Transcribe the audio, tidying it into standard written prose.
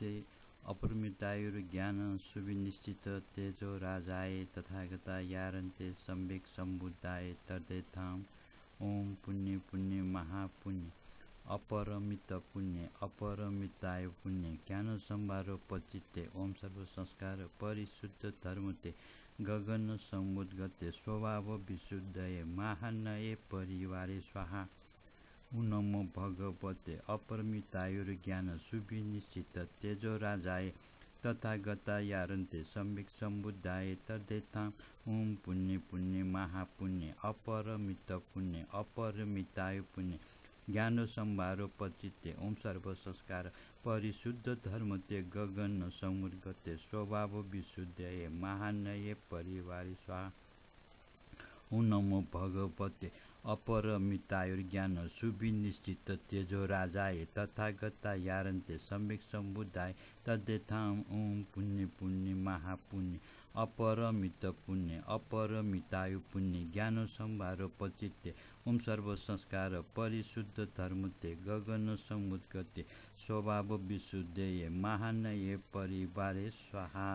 पचिते अपरमितायुर्ज्ञान सुविनिश्चित तेजो राजाय तथागता यारन्ते सम्यक् सम्बुद्धाय तदेताम ओम पुण्य पुण्य महापुण्य अपरमित पुण्य अपरमिताय पुण्य ज्ञान संभारो पचिते ओम सर्व संस्कार परिशुद्ध धर्मते गगन समुद्गते स्वभाव विशुद्धये महानये परिवारे स्वाहा नमो भगवते अपरमितायुर्ज्ञान सुविनिश्चित तेजो राजाय तथागता यारन्ते सम्यक् सम्बुद्धाय तदेताम ओम पुण्य पुण्य महापुण्य अपरमित पुण्य अपरमिताय पुण्य ज्ञान संभारो पचिते ओम सर्व संस्कार परिशुद्ध धर्मते गगन समुद्गते स्वभाव विशुद्धये महानये परिवारे स्वाहा ओम नमो भगवते अपरमितायुर्ज्ञान सुविनिश्चित तेजो राजाय तथागता यारन्ते सम्यक् सम्बुद्धाय तदेताम ओम पुण्य पुण्य महापुण्य अपरमित पुण्य अपरमितायु पुण्य ज्ञान संभारो पचिते ओम सर्व संस्कार परिशुद्ध धर्मते गगन समुद्गते स्वभाव विशुद्धये महानये परिवारे स्वाहा।